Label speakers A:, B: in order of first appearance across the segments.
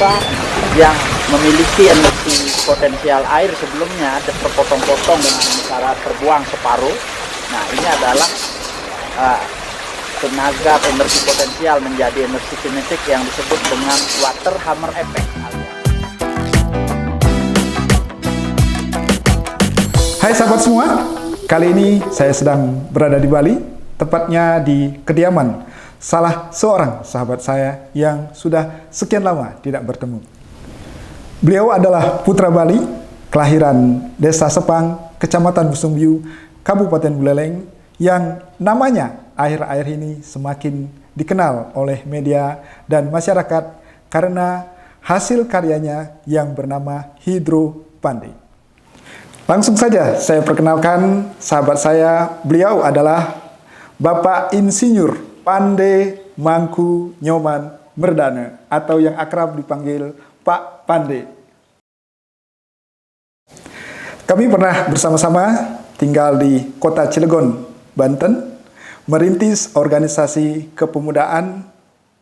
A: apa yang memiliki energi potensial air sebelumnya ada terpotong-potong dengan cara terbuang separuh. Nah, ini adalah tenaga energi potensial menjadi energi kinetik yang disebut dengan water hammer effect.
B: Hai sahabat semua, kali ini saya sedang berada di Bali, tepatnya di kediaman salah seorang sahabat saya yang sudah sekian lama tidak bertemu. Beliau adalah putra Bali, kelahiran Desa Sepang, Kecamatan Busungbiu, Kabupaten Buleleng, yang namanya akhir-akhir ini semakin dikenal oleh media dan masyarakat karena hasil karyanya yang bernama Hydro Pandey. Langsung saja saya perkenalkan sahabat saya, beliau adalah Bapak Insinyur Pandey Mangku Nyoman Merdana atau yang akrab dipanggil Pak Pandey. Kami pernah bersama-sama tinggal di kota Cilegon, Banten, merintis organisasi kepemudaan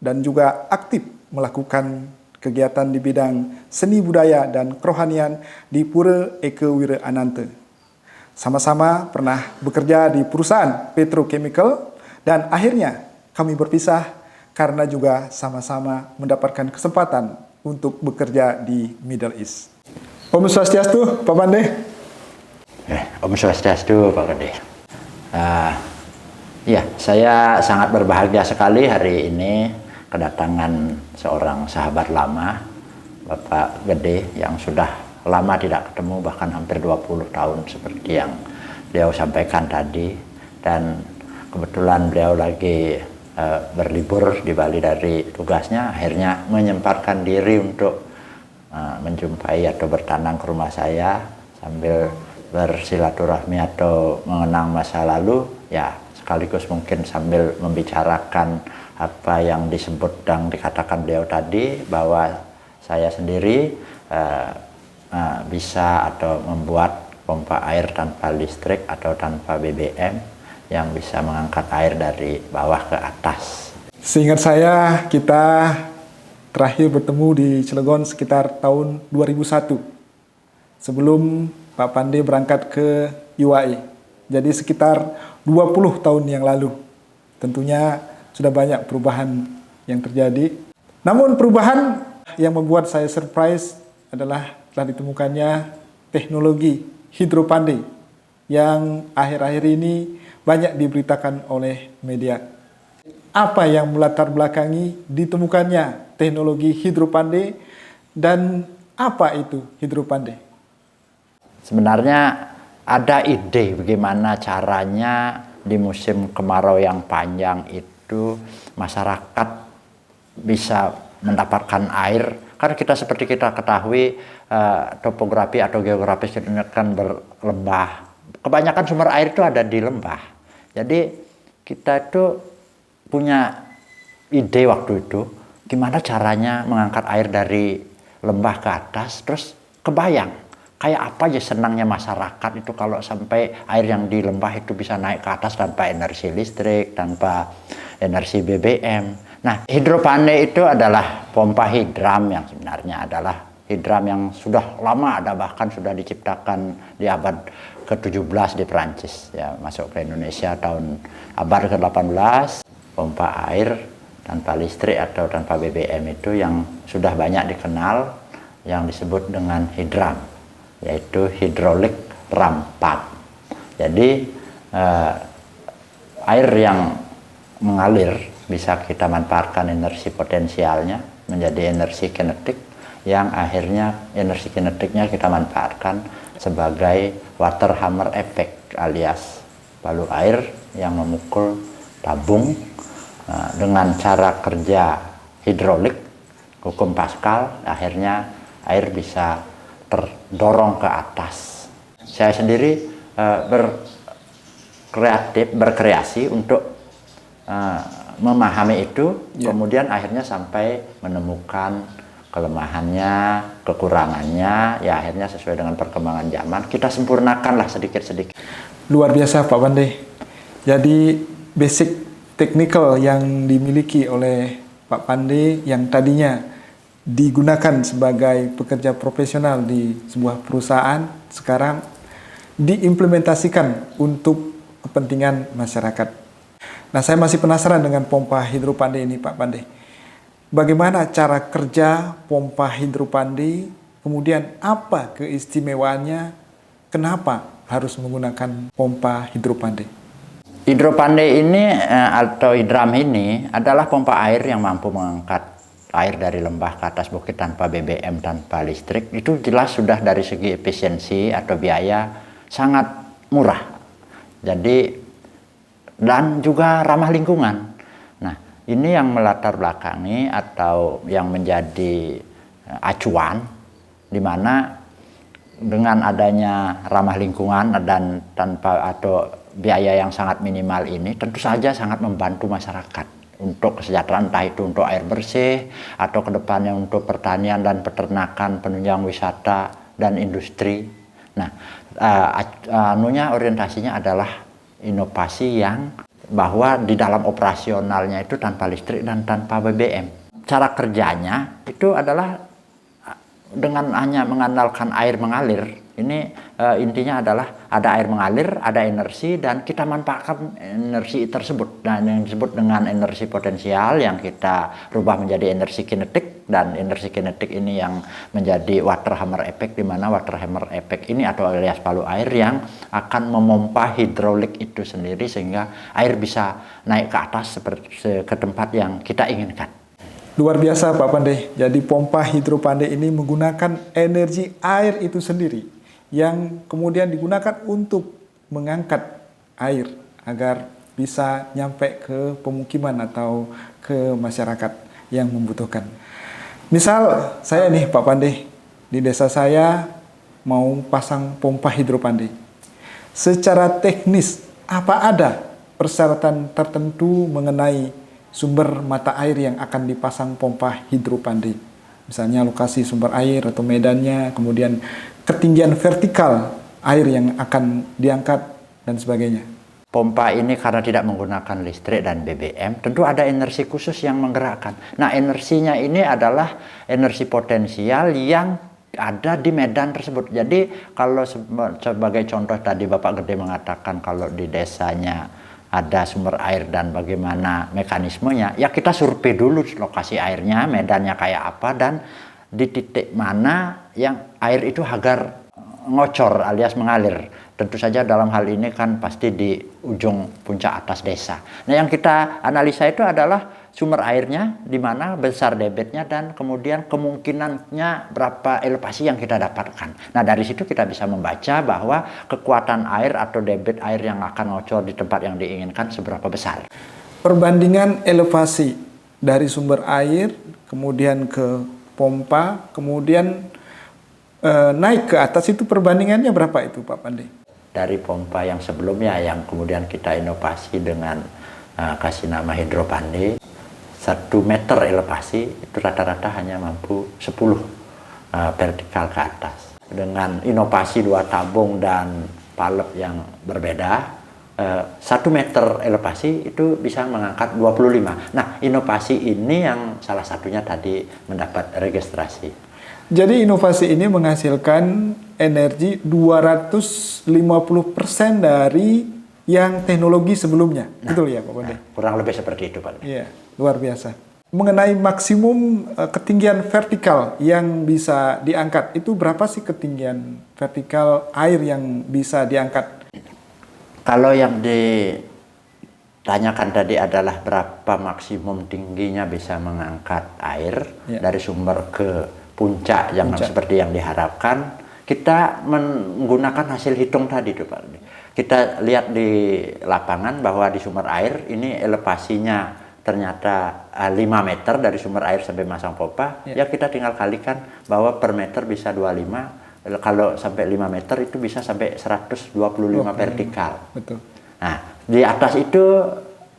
B: dan juga aktif melakukan kegiatan di bidang seni budaya dan kerohanian di Pura Eke Wira Ananta. Sama-sama pernah bekerja di perusahaan petrochemical dan akhirnya kami berpisah karena juga sama-sama mendapatkan kesempatan untuk bekerja di Middle East. Om Swastiastu, Pak Pandey.
C: Om Swastiastu, Pak Gede. Ya, saya sangat berbahagia sekali hari ini kedatangan seorang sahabat lama, Bapak Gede, yang sudah lama tidak ketemu, bahkan hampir 20 tahun seperti yang beliau sampaikan tadi. Dan kebetulan beliau lagi berlibur di Bali dari tugasnya, akhirnya menyempatkan diri untuk menjumpai atau bertandang ke rumah saya sambil bersilaturahmi atau mengenang masa lalu, ya sekaligus mungkin sambil membicarakan apa yang disebut dan dikatakan beliau tadi, bahwa saya sendiri bisa atau membuat pompa air tanpa listrik atau tanpa BBM yang bisa mengangkat air dari bawah ke atas.
B: Seingat saya, kita terakhir bertemu di Cilegon sekitar tahun 2001 sebelum Pak Pandey berangkat ke UAE. Jadi sekitar 20 tahun yang lalu. Tentunya sudah banyak perubahan yang terjadi. Namun perubahan yang membuat saya surprise adalah telah ditemukannya teknologi Hydro Pandey yang akhir-akhir ini banyak diberitakan oleh media. Apa yang melatar belakangi ditemukannya teknologi Hydro Pandey dan apa itu Hydro Pandey?
C: Sebenarnya ada ide bagaimana caranya di musim kemarau yang panjang itu masyarakat bisa mendapatkan air. Karena kita seperti kita ketahui topografi atau geografis kita kan berlembah. Kebanyakan sumber air itu ada di lembah. Jadi kita itu punya ide waktu itu gimana caranya mengangkat air dari lembah ke atas. Terus kebayang kayak apa aja senangnya masyarakat itu kalau sampai air yang di lembah itu bisa naik ke atas tanpa energi listrik, tanpa energi BBM. Nah, Hydro Pandey itu adalah pompa hidram yang sebenarnya adalah hidram yang sudah lama ada, bahkan sudah diciptakan di abad ke-17 di Perancis. Ya, masuk ke Indonesia tahun abad ke-18. Pompa air tanpa listrik atau tanpa BBM itu yang sudah banyak dikenal yang disebut dengan hidram, yaitu hidrolik ram pump. Jadi air yang mengalir bisa kita manfaatkan energi potensialnya menjadi energi kinetik, yang akhirnya energi kinetiknya kita manfaatkan sebagai water hammer effect, alias palu air yang memukul tabung dengan cara kerja hidrolik, hukum Pascal, akhirnya air bisa terdorong ke atas. Saya sendiri berkreasi untuk memahami itu, kemudian akhirnya sampai menemukan kelemahannya, kekurangannya, ya akhirnya sesuai dengan perkembangan zaman kita sempurnakanlah sedikit-sedikit.
B: Luar biasa Pak Pandey. Jadi basic technical yang dimiliki oleh Pak Pandey yang tadinya digunakan sebagai pekerja profesional di sebuah perusahaan sekarang diimplementasikan untuk kepentingan masyarakat. Nah, saya masih penasaran dengan pompa Hydro Pandey ini, Pak Pandey. Bagaimana cara kerja pompa Hydro Pandey? Kemudian apa keistimewaannya? Kenapa harus menggunakan pompa Hydro Pandey?
C: Hydro Pandey ini atau hidram ini adalah pompa air yang mampu mengangkat air dari lembah ke atas bukit tanpa BBM, tanpa listrik. Itu jelas sudah dari segi efisiensi atau biaya sangat murah. Jadi dan juga ramah lingkungan. Nah, ini yang melatar belakangi atau yang menjadi acuan di mana dengan adanya ramah lingkungan dan tanpa atau biaya yang sangat minimal ini tentu saja sangat membantu masyarakat untuk kesejahteraan, entah itu untuk air bersih atau kedepannya untuk pertanian dan peternakan, penunjang wisata dan industri. Nah, orientasinya adalah inovasi yang bahwa di dalam operasionalnya itu tanpa listrik dan tanpa BBM. Cara kerjanya itu adalah dengan hanya mengandalkan air mengalir. Ini intinya adalah ada air mengalir, ada energi, dan kita manfaatkan energi tersebut. Dan yang disebut dengan energi potensial yang kita rubah menjadi energi kinetik, dan energi kinetik ini yang menjadi water hammer effect, di mana water hammer effect ini atau alias palu air yang akan memompa hidrolik itu sendiri sehingga air bisa naik ke atas seperti ke tempat yang kita inginkan.
B: Luar biasa Pak Pandey. Jadi pompa Hydro Pandey ini menggunakan energi air itu sendiri yang kemudian digunakan untuk mengangkat air agar bisa nyampe ke pemukiman atau ke masyarakat yang membutuhkan. Misal saya nih Pak Pandey, di desa saya mau pasang pompa Hydro Pandey. Secara teknis, apa ada persyaratan tertentu mengenai sumber mata air yang akan dipasang pompa Hydro Pandey? Misalnya lokasi sumber air atau medannya, kemudian ketinggian vertikal air yang akan diangkat dan sebagainya.
C: Pompa ini karena tidak menggunakan listrik dan BBM, tentu ada energi khusus yang menggerakkan. Nah, energinya ini adalah energi potensial yang ada di medan tersebut. Jadi kalau sebagai contoh tadi Bapak Gede mengatakan kalau di desanya ada sumber air dan bagaimana mekanismenya, ya kita survei dulu lokasi airnya, medannya kayak apa, dan di titik mana yang air itu agar ngocor alias mengalir. Tentu saja dalam hal ini kan pasti di ujung puncak atas desa. Nah, yang kita analisa itu adalah sumber airnya, di mana besar debitnya, dan kemudian kemungkinannya berapa elevasi yang kita dapatkan. Nah, dari situ kita bisa membaca bahwa kekuatan air atau debit air yang akan ngocor di tempat yang diinginkan seberapa besar.
B: Perbandingan elevasi dari sumber air, kemudian ke pompa, kemudian naik ke atas, itu perbandingannya berapa itu Pak Pandey?
C: Dari pompa yang sebelumnya yang kemudian kita inovasi dengan kasih nama Hydro Pandey, 1 meter elevasi itu rata-rata hanya mampu 10 vertikal ke atas. Dengan inovasi 2 tabung dan palep yang berbeda, 1 meter elevasi itu bisa mengangkat 25. Nah, inovasi ini yang salah satunya tadi mendapat registrasi.
B: Jadi inovasi ini menghasilkan energi 250% dari yang teknologi sebelumnya. Betul ya Pak Pandey?
C: Kurang lebih seperti itu Pak.
B: Iya, luar biasa. Mengenai maksimum ketinggian vertikal yang bisa diangkat, itu berapa sih ketinggian vertikal air yang bisa diangkat?
C: Kalau yang ditanyakan tadi adalah berapa maksimum tingginya bisa mengangkat air dari sumber ke puncak yang seperti yang diharapkan, kita menggunakan hasil hitung tadi tuh Pak. Kita lihat di lapangan bahwa di sumber air ini elevasinya ternyata 5 meter dari sumber air sampai masang pompa, ya kita tinggal kalikan bahwa per meter bisa 25, kalau sampai 5 meter itu bisa sampai 125 vertikal. Betul. Nah, di atas itu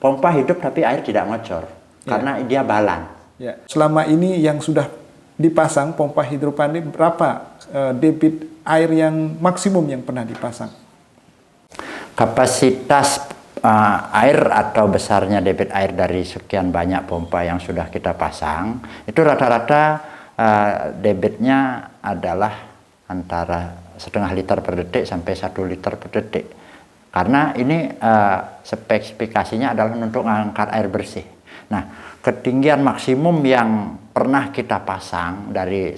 C: pompa hidup tapi air tidak ngocor karena dia balan.
B: Ya. Selama ini yang sudah dipasang pompa Hydro Pandey, berapa debit air yang maksimum yang pernah dipasang?
C: Kapasitas air atau besarnya debit air dari sekian banyak pompa yang sudah kita pasang itu rata-rata debitnya adalah antara 0,5 liter per detik sampai 1 liter per detik. Karena ini spesifikasinya adalah untuk mengangkat air bersih. Nah, ketinggian maksimum yang pernah kita pasang dari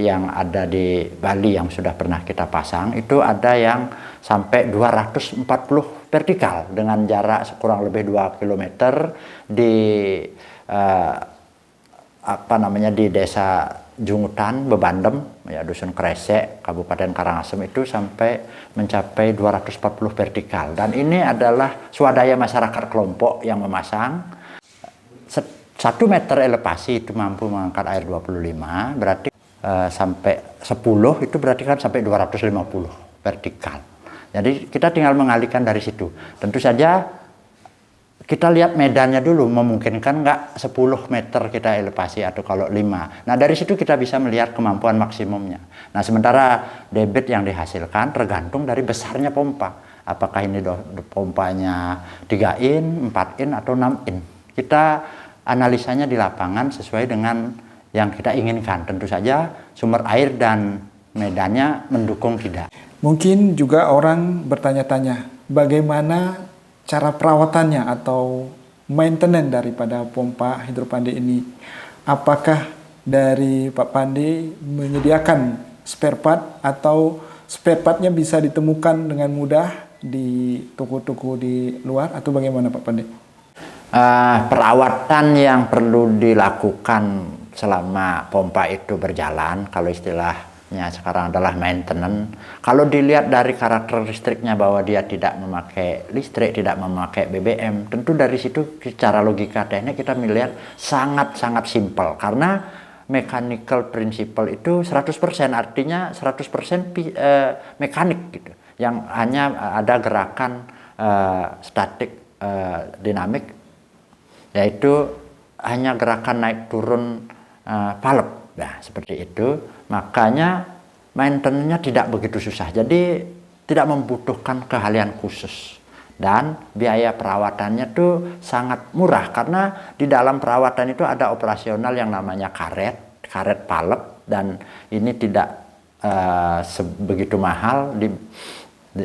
C: yang ada di Bali yang sudah pernah kita pasang itu ada yang sampai 240 vertikal dengan jarak kurang lebih 2 km di di desa Jungutan, Bebandem, ya Dusun Kresek, Kabupaten Karangasem itu sampai mencapai 240 vertikal. Dan ini adalah swadaya masyarakat kelompok yang memasang. 1 meter elevasi itu mampu mengangkat air 25, berarti sampai 10 itu berarti kan sampai 250 vertikal. Jadi kita tinggal mengalihkan dari situ. Tentu saja kita lihat medannya dulu, memungkinkan nggak 10 meter kita elevasi atau kalau 5. Nah dari situ kita bisa melihat kemampuan maksimumnya. Nah sementara debit yang dihasilkan tergantung dari besarnya pompa. Apakah ini pompanya 3 in, 4 in, atau 6 in. Kita analisanya di lapangan sesuai dengan yang kita inginkan. Tentu saja sumber air dan medannya mendukung tidak.
B: Mungkin juga orang bertanya-tanya, bagaimana cara perawatannya atau maintenance daripada pompa hidropandi ini? Apakah dari Pak Pandi menyediakan spare part atau spare partnya bisa ditemukan dengan mudah di toko-toko di luar atau bagaimana Pak Pandi?
C: Perawatan yang perlu dilakukan selama pompa itu berjalan, kalau istilahnya sekarang adalah maintenance. Kalau dilihat dari karakteristiknya bahwa dia tidak memakai listrik, tidak memakai BBM, tentu dari situ secara logika teknik kita melihat sangat-sangat simpel. Karena mechanical principle itu 100%, artinya 100% mekanik gitu. Yang hanya ada gerakan statik dinamik, yaitu hanya gerakan naik turun valve. Nah, seperti itu. Makanya maintenance-nya tidak begitu susah. Jadi tidak membutuhkan keahlian khusus. Dan biaya perawatannya tuh sangat murah karena di dalam perawatan itu ada operasional yang namanya karet valve, dan ini tidak begitu mahal di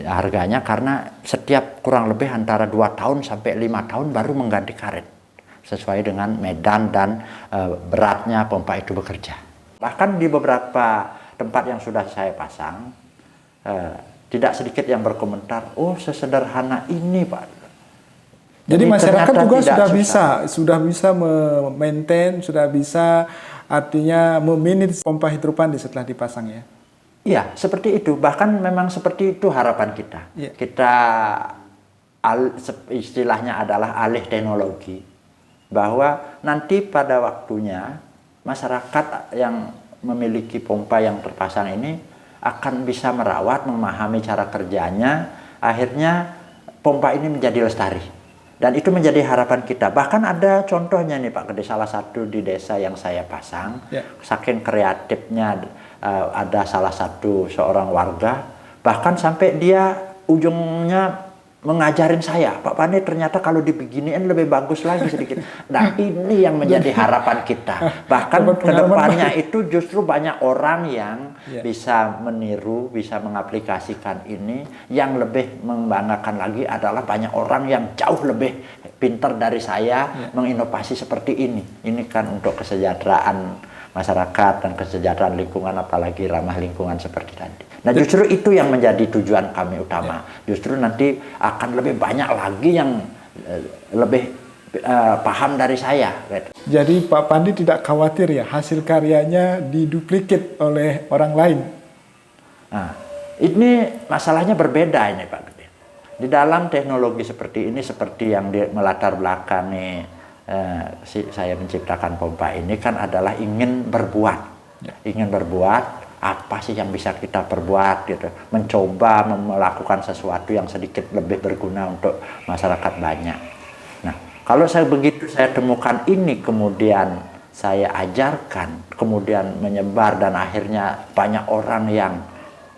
C: harganya karena setiap kurang lebih antara 2 tahun sampai 5 tahun baru mengganti karet sesuai dengan medan dan beratnya pompa itu bekerja. Bahkan di beberapa tempat yang sudah saya pasang, tidak sedikit yang berkomentar, oh sesederhana ini Pak.
B: Jadi masyarakat juga sudah bisa memaintain, sudah bisa artinya memanage pompa hidropandi setelah dipasang ya?
C: Iya, seperti itu. Bahkan memang seperti itu harapan kita.
B: Yeah.
C: Kita istilahnya adalah alih teknologi. Bahwa nanti pada waktunya masyarakat yang memiliki pompa yang terpasang ini akan bisa merawat, memahami cara kerjanya, akhirnya pompa ini menjadi lestari. Dan itu menjadi harapan kita. Bahkan ada contohnya nih Pak, di salah satu di desa yang saya pasang, saking kreatifnya ada salah satu seorang warga, bahkan sampai dia ujungnya mengajarin saya, Pak Pandi ternyata kalau dibeginiin lebih bagus lagi sedikit. Nah ini yang menjadi harapan kita. Bahkan kedepannya itu justru banyak orang yang bisa meniru, bisa mengaplikasikan ini. Yang lebih membanggakan lagi adalah banyak orang yang jauh lebih pintar dari saya menginovasi seperti ini. Ini kan untuk kesejahteraan masyarakat dan kesejahteraan lingkungan, apalagi ramah lingkungan seperti tadi. Nah justru itu yang menjadi tujuan kami utama. Justru nanti akan lebih banyak lagi yang lebih paham dari saya.
B: Jadi Pak Pandi tidak khawatir ya hasil karyanya diduplikat oleh orang lain?
C: Nah, ini masalahnya berbeda ini Pak Gede. Di dalam teknologi seperti ini, seperti yang melatar belakangi saya menciptakan pompa ini kan adalah ingin berbuat. Ingin berbuat, apa sih yang bisa kita perbuat gitu. Mencoba melakukan sesuatu yang sedikit lebih berguna untuk masyarakat banyak. Nah, kalau saya temukan ini, kemudian saya ajarkan, kemudian menyebar, dan akhirnya banyak orang yang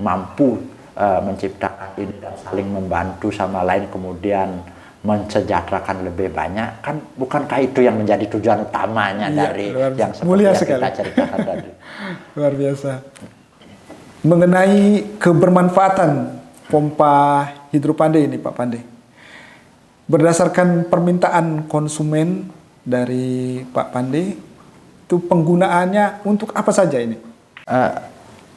C: mampu menciptakan ini dan saling membantu sama lain, kemudian mensejahterakan lebih banyak, kan bukankah itu yang menjadi tujuan utamanya dari yang seperti
B: mulia
C: yang
B: sekali.
C: kita ceritakan tadi.
B: Luar biasa. Mengenai kebermanfaatan pompa hidropande ini Pak Pande, berdasarkan permintaan konsumen dari Pak Pande, itu penggunaannya untuk apa saja ini?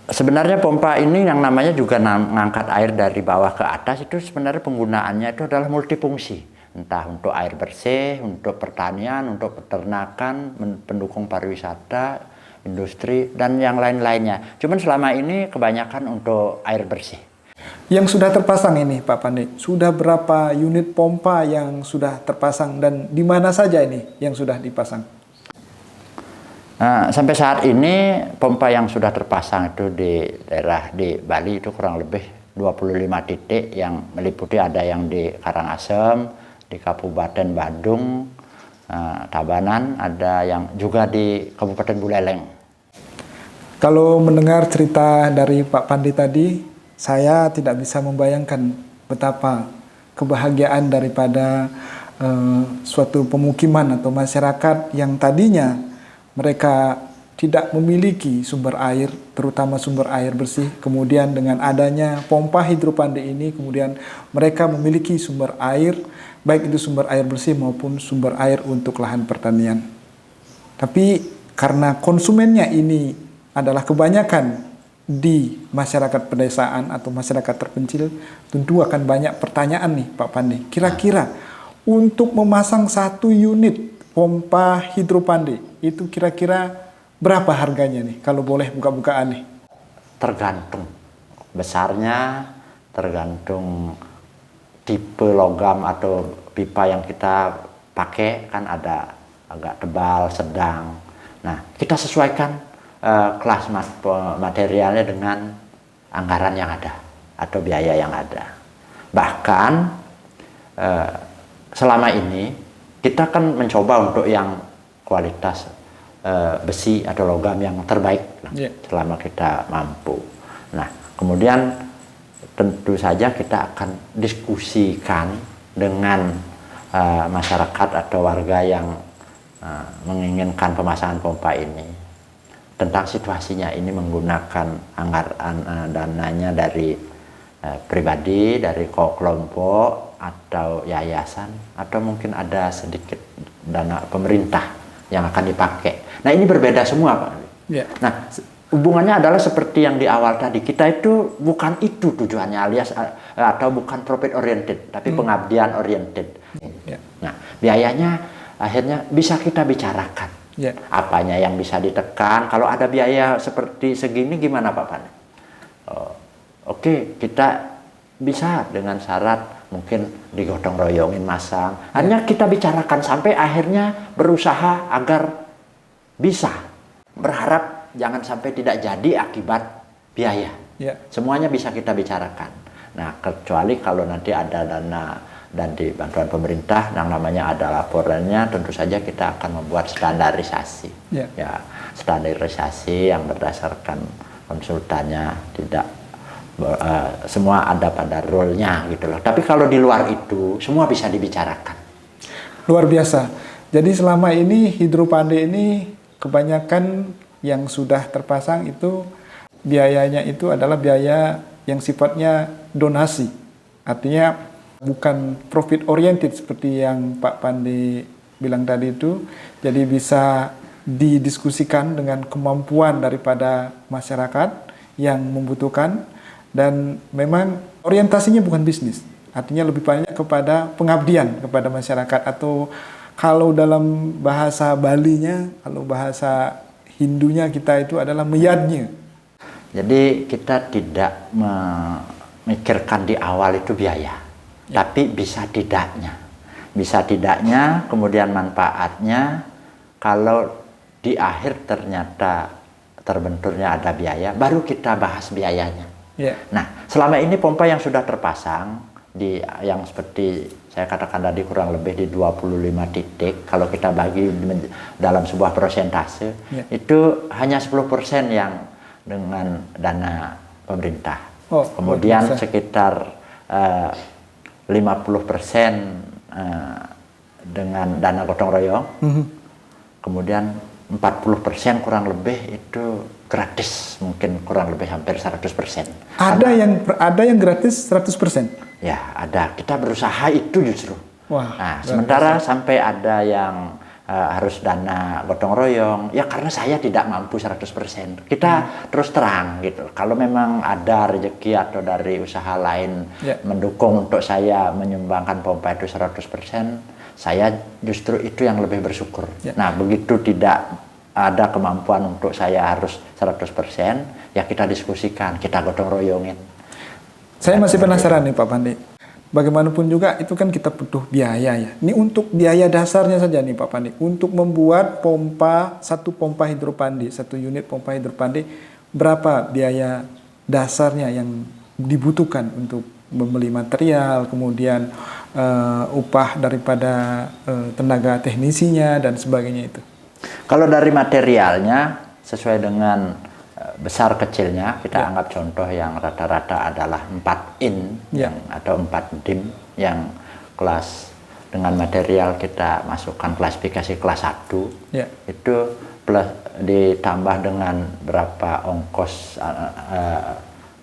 C: Sebenarnya pompa ini yang namanya juga mengangkat air dari bawah ke atas, itu sebenarnya penggunaannya itu adalah multifungsi. Entah untuk air bersih, untuk pertanian, untuk peternakan, pendukung pariwisata, industri, dan yang lain-lainnya. Cuman selama ini kebanyakan untuk air bersih.
B: Yang sudah terpasang ini Pak Pande, sudah berapa unit pompa yang sudah terpasang dan di mana saja ini yang sudah dipasang?
C: Nah, sampai saat ini pompa yang sudah terpasang itu di daerah di Bali itu kurang lebih 25 titik yang meliputi ada yang di Karangasem, di Kabupaten Badung, Tabanan, ada yang juga di Kabupaten Buleleng.
B: Kalau mendengar cerita dari Pak Pande tadi, saya tidak bisa membayangkan betapa kebahagiaan daripada suatu pemukiman atau masyarakat yang tadinya mereka tidak memiliki sumber air, terutama sumber air bersih. Kemudian dengan adanya pompa hidropande ini, kemudian mereka memiliki sumber air, baik itu sumber air bersih maupun sumber air untuk lahan pertanian. Tapi karena konsumennya ini adalah kebanyakan di masyarakat pedesaan atau masyarakat terpencil, tentu akan banyak pertanyaan nih Pak Pande. Kira-kira untuk memasang 1 unit pompa hidropande itu kira-kira berapa harganya nih? Kalau boleh buka-bukaan nih.
C: Tergantung besarnya, tergantung tipe logam atau pipa yang kita pakai, kan ada agak tebal, sedang. Nah, kita sesuaikan kelas materialnya dengan anggaran yang ada atau biaya yang ada. Bahkan selama ini kita kan mencoba untuk yang kualitas besi atau logam yang terbaik selama kita mampu. Nah, kemudian tentu saja kita akan diskusikan dengan masyarakat atau warga yang menginginkan pemasangan pompa ini tentang situasinya ini menggunakan anggaran dananya dari pribadi, dari kelompok atau yayasan, atau mungkin ada sedikit dana pemerintah yang akan dipakai. Nah, ini berbeda semua Pak. Nah, hubungannya adalah seperti yang di awal tadi, kita itu bukan itu tujuannya, alias atau bukan profit oriented, tapi pengabdian oriented. Nah, biayanya akhirnya bisa kita bicarakan. Apanya yang bisa ditekan? Kalau ada biaya seperti segini gimana Pak Pan? Oke, kita bisa dengan syarat mungkin digotong royongin masang. Hanya kita bicarakan sampai akhirnya berusaha agar bisa. Berharap jangan sampai tidak jadi akibat biaya. Semuanya bisa kita bicarakan. Nah, kecuali kalau nanti ada dana dan di bantuan pemerintah yang namanya ada laporannya, tentu saja kita akan membuat standarisasi. Ya, standarisasi yang berdasarkan konsultannya, tidak semua ada pada role-nya gitu loh. Tapi kalau di luar itu semua bisa dibicarakan.
B: Luar biasa. Jadi selama ini hidropande ini kebanyakan yang sudah terpasang itu biayanya itu adalah biaya yang sifatnya donasi. Artinya bukan profit oriented seperti yang Pak Pande bilang tadi itu. Jadi bisa didiskusikan dengan kemampuan daripada masyarakat yang membutuhkan. Dan memang orientasinya bukan bisnis, artinya lebih banyak kepada pengabdian kepada masyarakat, atau kalau dalam bahasa Balinya, kalau bahasa Hindunya kita itu adalah meyadnya.
C: Jadi kita tidak memikirkan di awal itu biaya, tapi bisa tidaknya, kemudian manfaatnya. Kalau di akhir ternyata terbenturnya ada biaya, baru kita bahas biayanya. Nah, selama ini pompa yang sudah terpasang yang seperti saya katakan tadi kurang lebih di 25 titik, kalau kita bagi dalam sebuah persentase, itu hanya 10% yang dengan dana pemerintah. Kemudian sekitar 50% dengan dana gotong royong. Kemudian 40% kurang lebih itu gratis, mungkin kurang lebih hampir 100%.
B: Ada yang gratis 100%?
C: Ya, ada. Kita berusaha itu justru.
B: Wah,
C: nah, sementara sampai ada yang harus dana gotong royong, ya karena saya tidak mampu 100%. Kita terus terang gitu. Kalau memang ada rezeki atau dari usaha lain mendukung untuk saya menyumbangkan pompa itu 100%, saya justru itu yang lebih bersyukur. Nah, begitu tidak ada kemampuan untuk saya harus 100%, ya kita diskusikan, kita gotong royongin.
B: Saya masih penasaran nih Pak Pandi. Bagaimanapun juga itu kan kita butuh biaya ya. Ini untuk biaya dasarnya saja nih Pak Pandi. Untuk membuat satu pompa hidropandi, satu unit pompa hidropandi, berapa biaya dasarnya yang dibutuhkan untuk membeli material, kemudian upah daripada tenaga teknisinya dan sebagainya itu.
C: Kalau dari materialnya sesuai dengan besar kecilnya, kita anggap contoh yang rata-rata adalah 4 in atau 4 dim yang kelas dengan material kita masukkan klasifikasi kelas 1 itu plus ditambah dengan berapa ongkos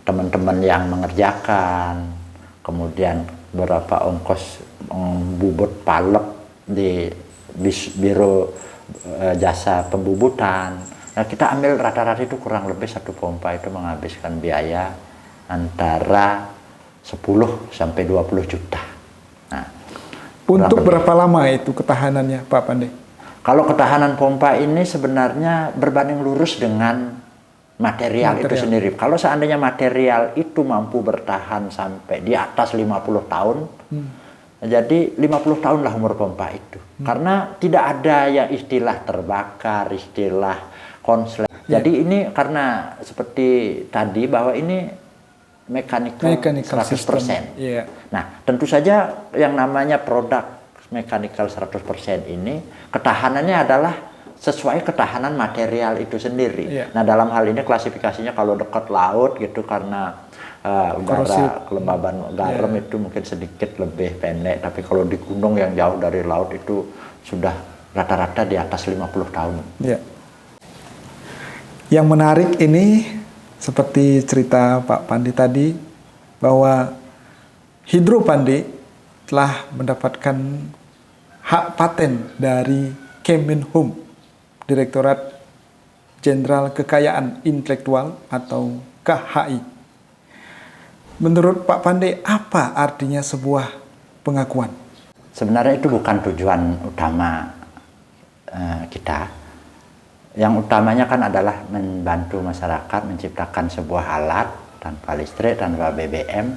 C: teman-teman yang mengerjakan, kemudian berapa ongkos bubut palep di biro jasa pembubutan. Nah, kita ambil rata-rata itu kurang lebih satu pompa itu menghabiskan biaya antara 10 sampai 20 juta. Nah,
B: untuk berapa lama itu ketahanannya Pak Pandi?
C: Kalau ketahanan pompa ini sebenarnya berbanding lurus dengan material itu sendiri. Kalau seandainya material itu mampu bertahan sampai di atas 50 tahun, jadi 50 tahun lah umur pompa itu. Karena tidak ada yang istilah terbakar, istilah konslet. Jadi ini karena seperti tadi bahwa ini mechanical 100%. Nah, tentu saja yang namanya produk mechanical 100% ini ketahanannya adalah sesuai ketahanan material itu sendiri. Nah, dalam hal ini klasifikasinya kalau dekat laut gitu karena udara kelembaban garam itu mungkin sedikit lebih pendek, tapi kalau di gunung yang jauh dari laut itu sudah rata-rata di atas 50 tahun.
B: Yang menarik ini seperti cerita Pak Pandi tadi bahwa Hidropandi telah mendapatkan hak paten dari Kemenhum, Direktorat Jenderal Kekayaan Intelektual atau KHI. Menurut Pak Pandi, apa artinya sebuah pengakuan?
C: Sebenarnya itu bukan tujuan utama kita. Yang utamanya kan adalah membantu masyarakat menciptakan sebuah alat tanpa listrik, tanpa BBM,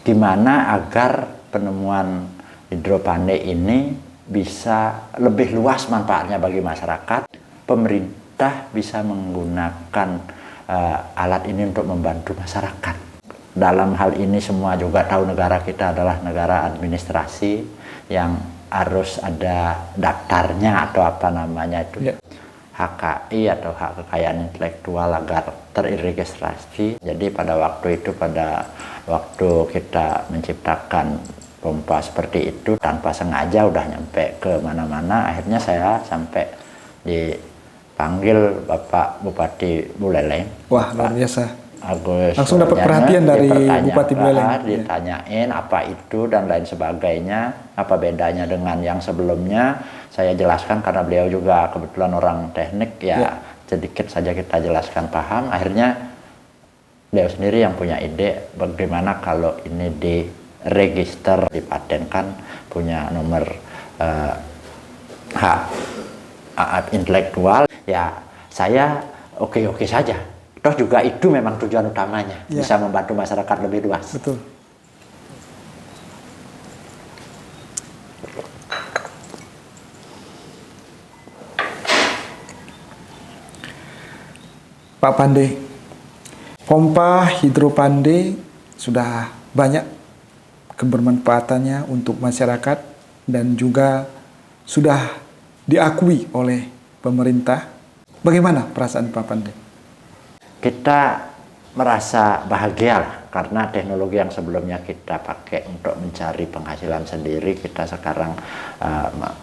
C: di mana agar penemuan hidropandi ini bisa lebih luas manfaatnya bagi masyarakat. Pemerintah bisa menggunakan alat ini untuk membantu masyarakat. Dalam hal ini semua juga tahu negara kita adalah negara administrasi yang harus ada daftarnya atau apa namanya itu. HKI atau hak kekayaan intelektual agar terregistrasi. Jadi pada waktu itu, pada waktu kita menciptakan pompa seperti itu tanpa sengaja udah nyampe ke mana-mana, akhirnya saya sampai dipanggil Bapak Bupati Buleleng.
B: Wah, luar biasa.
C: Agus
B: langsung dapat perhatian dari Bupati Buleleng.
C: Ditanyain apa itu dan lain sebagainya, apa bedanya dengan yang sebelumnya. Saya jelaskan karena beliau juga kebetulan orang teknik sedikit saja kita jelaskan paham. Akhirnya beliau sendiri yang punya ide bagaimana kalau ini diregister, dipatenkan, punya nomor hak intelektual. Ya saya oke-oke saja. Toh juga itu memang tujuan utamanya, bisa membantu masyarakat lebih luas.
B: Betul. Pak Pandi, pompa hidropandi sudah banyak kebermanfaatannya untuk masyarakat dan juga sudah diakui oleh pemerintah. Bagaimana perasaan Pak Pandi?
C: Kita merasa bahagia lah, karena teknologi yang sebelumnya kita pakai untuk mencari penghasilan sendiri, kita sekarang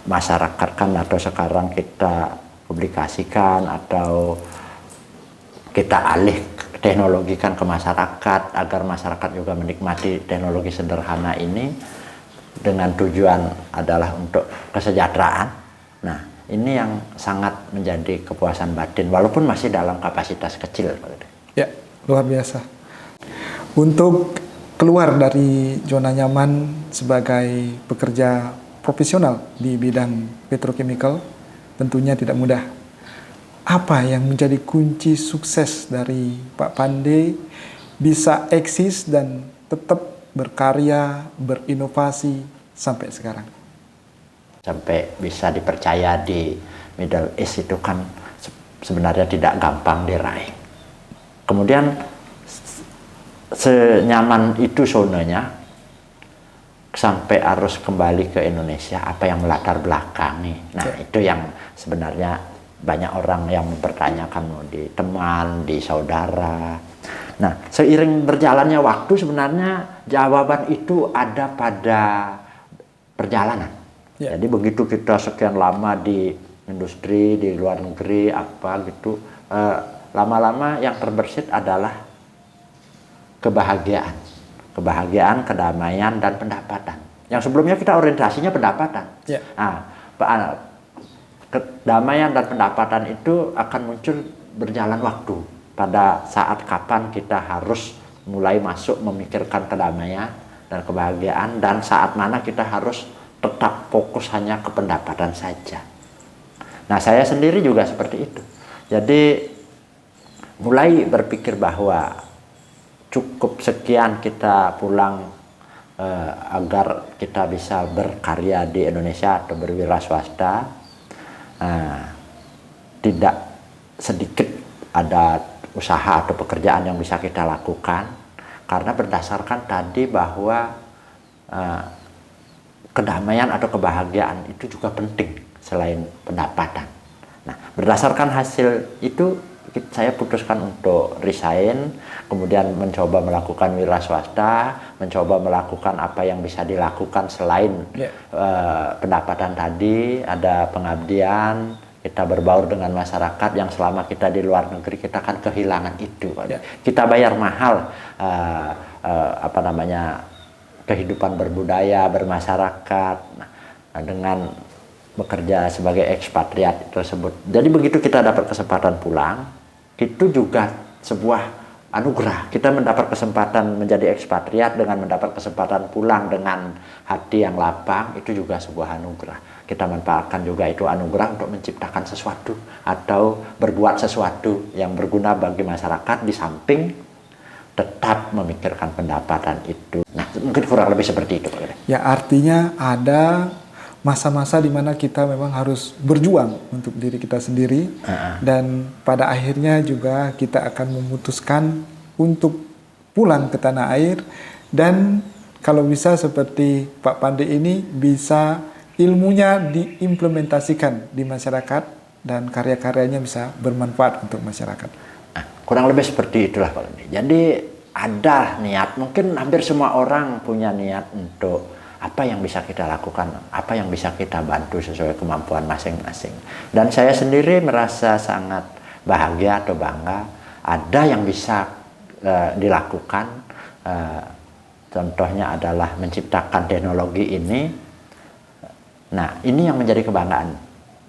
C: masyarakatkan atau sekarang kita publikasikan atau kita alih teknologikan ke masyarakat agar masyarakat juga menikmati teknologi sederhana ini dengan tujuan adalah untuk kesejahteraan. Nah, ini yang sangat menjadi kepuasan batin walaupun masih dalam kapasitas kecil.
B: Ya, luar biasa. Untuk keluar dari zona nyaman sebagai pekerja profesional di bidang petrochemical tentunya tidak mudah. Apa yang menjadi kunci sukses dari Pak Pandey bisa eksis dan tetap berkarya, berinovasi sampai sekarang?
C: Sampai bisa dipercaya di Middle East itu kan sebenarnya tidak gampang diraih. Kemudian senyaman itu zonanya sampai harus kembali ke Indonesia, apa yang melatar belakangi. Nah, itu yang sebenarnya banyak orang yang mempertanyakan di teman, di saudara. Nah, seiring berjalannya waktu sebenarnya jawaban itu ada pada perjalanan. Jadi begitu kita sekian lama di industri, di luar negeri, apa gitu, lama-lama yang terbersit adalah kebahagiaan. Kebahagiaan, kedamaian, dan pendapatan. Yang sebelumnya kita orientasinya pendapatan. Nah, kedamaian dan pendapatan itu akan muncul berjalan waktu. Pada saat kapan kita harus mulai masuk memikirkan kedamaian dan kebahagiaan, dan saat mana kita harus tetap fokus hanya ke pendapatan saja. Nah, saya sendiri juga seperti itu. Jadi mulai berpikir bahwa cukup sekian kita pulang agar kita bisa berkarya di Indonesia atau berwira swasta. Tidak sedikit ada usaha atau pekerjaan yang bisa kita lakukan, karena berdasarkan tadi bahwa kedamaian atau kebahagiaan itu juga penting selain pendapatan. Nah, berdasarkan hasil itu saya putuskan untuk resign, kemudian mencoba melakukan wira swasta, mencoba melakukan apa yang bisa dilakukan selain pendapatan tadi, ada pengabdian, kita berbaur dengan masyarakat yang selama kita di luar negeri kita kan kehilangan itu. Kita bayar mahal kehidupan berbudaya, bermasyarakat, dengan bekerja sebagai ekspatriat tersebut. Jadi begitu kita dapat kesempatan pulang, itu juga sebuah anugerah. Kita mendapat kesempatan menjadi ekspatriat dengan mendapat kesempatan pulang dengan hati yang lapang, itu juga sebuah anugerah. Kita manfaatkan juga itu anugerah untuk menciptakan sesuatu atau berbuat sesuatu yang berguna bagi masyarakat di samping tetap memikirkan pendapatan itu. Nah, mungkin kurang lebih seperti itu, Pak Gede.
B: Ya, artinya ada masa-masa di mana kita memang harus berjuang untuk diri kita sendiri, dan pada akhirnya juga kita akan memutuskan untuk pulang ke tanah air, dan kalau bisa seperti Pak Pandey ini bisa ilmunya diimplementasikan di masyarakat dan karya-karyanya bisa bermanfaat untuk masyarakat.
C: Kurang lebih seperti itulah Pak Gede. Jadi ada niat, mungkin hampir semua orang punya niat untuk apa yang bisa kita lakukan, apa yang bisa kita bantu sesuai kemampuan masing-masing. Dan saya sendiri merasa sangat bahagia atau bangga ada yang bisa dilakukan. Contohnya adalah menciptakan teknologi ini. Nah, ini yang menjadi kebanggaan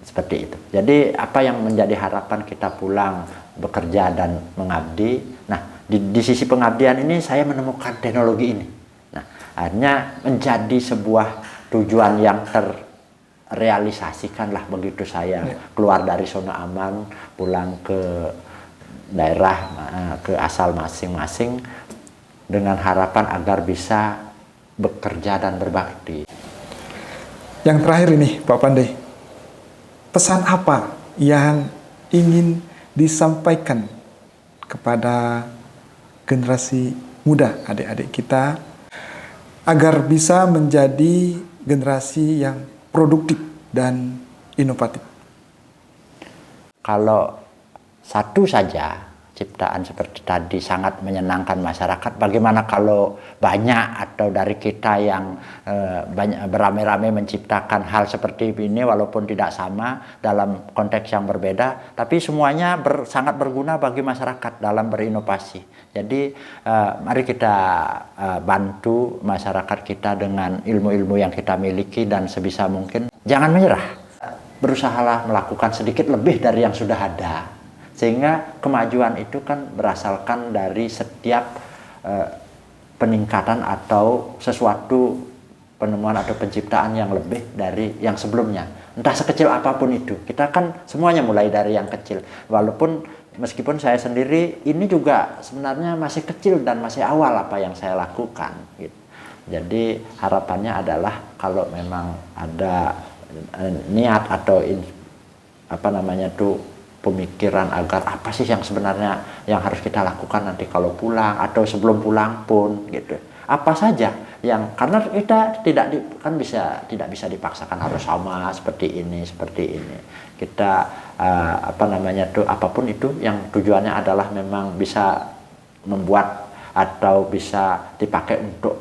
C: seperti itu. Jadi apa yang menjadi harapan kita pulang bekerja dan mengabdi. Nah, di sisi pengabdian ini saya menemukan teknologi ini. Nah, akhirnya menjadi sebuah tujuan yang terrealisasikan lah begitu saya keluar dari zona aman, pulang ke daerah, ke asal masing-masing dengan harapan agar bisa bekerja dan berbakti.
B: Yang terakhir ini Pak Pandey, pesan apa yang ingin disampaikan kepada generasi muda, adik-adik kita, agar bisa menjadi generasi yang produktif dan inovatif?
C: Kalau satu saja ciptaan seperti tadi sangat menyenangkan masyarakat. Bagaimana kalau banyak atau dari kita yang banyak beramai-ramai menciptakan hal seperti ini walaupun tidak sama dalam konteks yang berbeda, tapi semuanya sangat berguna bagi masyarakat dalam berinovasi. Jadi mari kita bantu masyarakat kita dengan ilmu-ilmu yang kita miliki dan sebisa mungkin jangan menyerah. Berusahalah melakukan sedikit lebih dari yang sudah ada. Sehingga kemajuan itu kan berasalkan dari setiap peningkatan atau sesuatu penemuan atau penciptaan yang lebih dari yang sebelumnya. Entah sekecil apapun itu. Kita kan semuanya mulai dari yang kecil. Walaupun meskipun saya sendiri ini juga sebenarnya masih kecil dan masih awal apa yang saya lakukan. Gitu. Jadi harapannya adalah kalau memang ada niat atau pemikiran agar apa sih yang sebenarnya yang harus kita lakukan nanti kalau pulang atau sebelum pulang pun gitu. Apa saja yang karena kita tidak bisa dipaksakan harus sama seperti ini. Kita apapun itu yang tujuannya adalah memang bisa membuat atau bisa dipakai untuk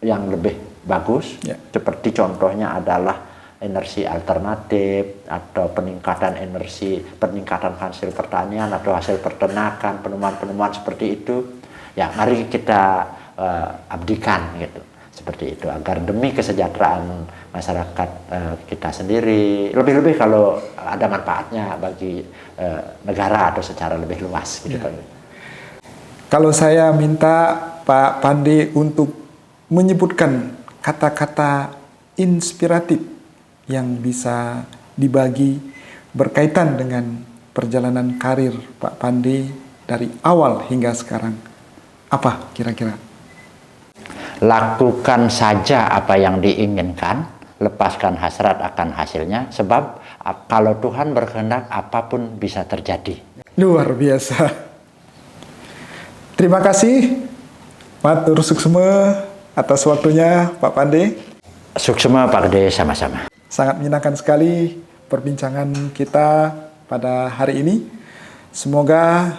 C: yang lebih bagus. Seperti contohnya adalah energi alternatif atau peningkatan hasil pertanian atau hasil peternakan, penemuan-penemuan seperti itu. Ya, mari kita abdikan gitu. Seperti itu agar demi kesejahteraan masyarakat kita sendiri, lebih-lebih kalau ada manfaatnya bagi negara atau secara lebih luas gitu.
B: Kalau saya minta Pak Pandi untuk menyebutkan kata-kata inspiratif yang bisa dibagi berkaitan dengan perjalanan karir Pak Pandi dari awal hingga sekarang. Apa kira-kira?
C: Lakukan saja apa yang diinginkan, lepaskan hasrat akan hasilnya, sebab kalau Tuhan berkehendak apapun bisa terjadi.
B: Luar biasa. Terima kasih matur suksema atas waktunya Pak Pandi.
C: Suksema Pak Gede, sama-sama.
B: Sangat menyenangkan sekali perbincangan kita pada hari ini. Semoga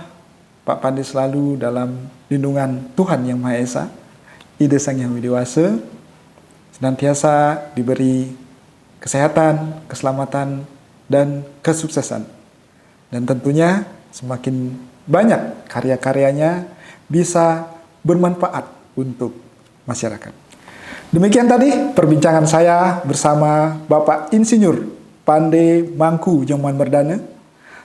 B: Pak Pandi selalu dalam lindungan Tuhan Yang Maha Esa, Ide Sang Yang Widiwasa, senantiasa diberi kesehatan, keselamatan, dan kesuksesan. Dan tentunya semakin banyak karya-karyanya bisa bermanfaat untuk masyarakat. Demikian tadi perbincangan saya bersama Bapak Insinyur Pandi Mangku Joman Merdana,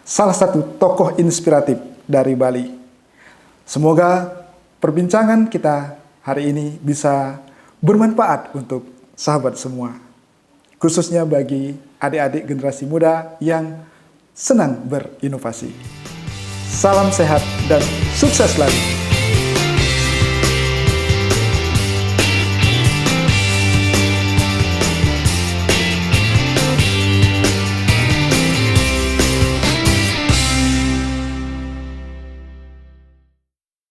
B: salah satu tokoh inspiratif dari Bali. Semoga perbincangan kita hari ini bisa bermanfaat untuk sahabat semua, khususnya bagi adik-adik generasi muda yang senang berinovasi. Salam sehat dan sukses selalu.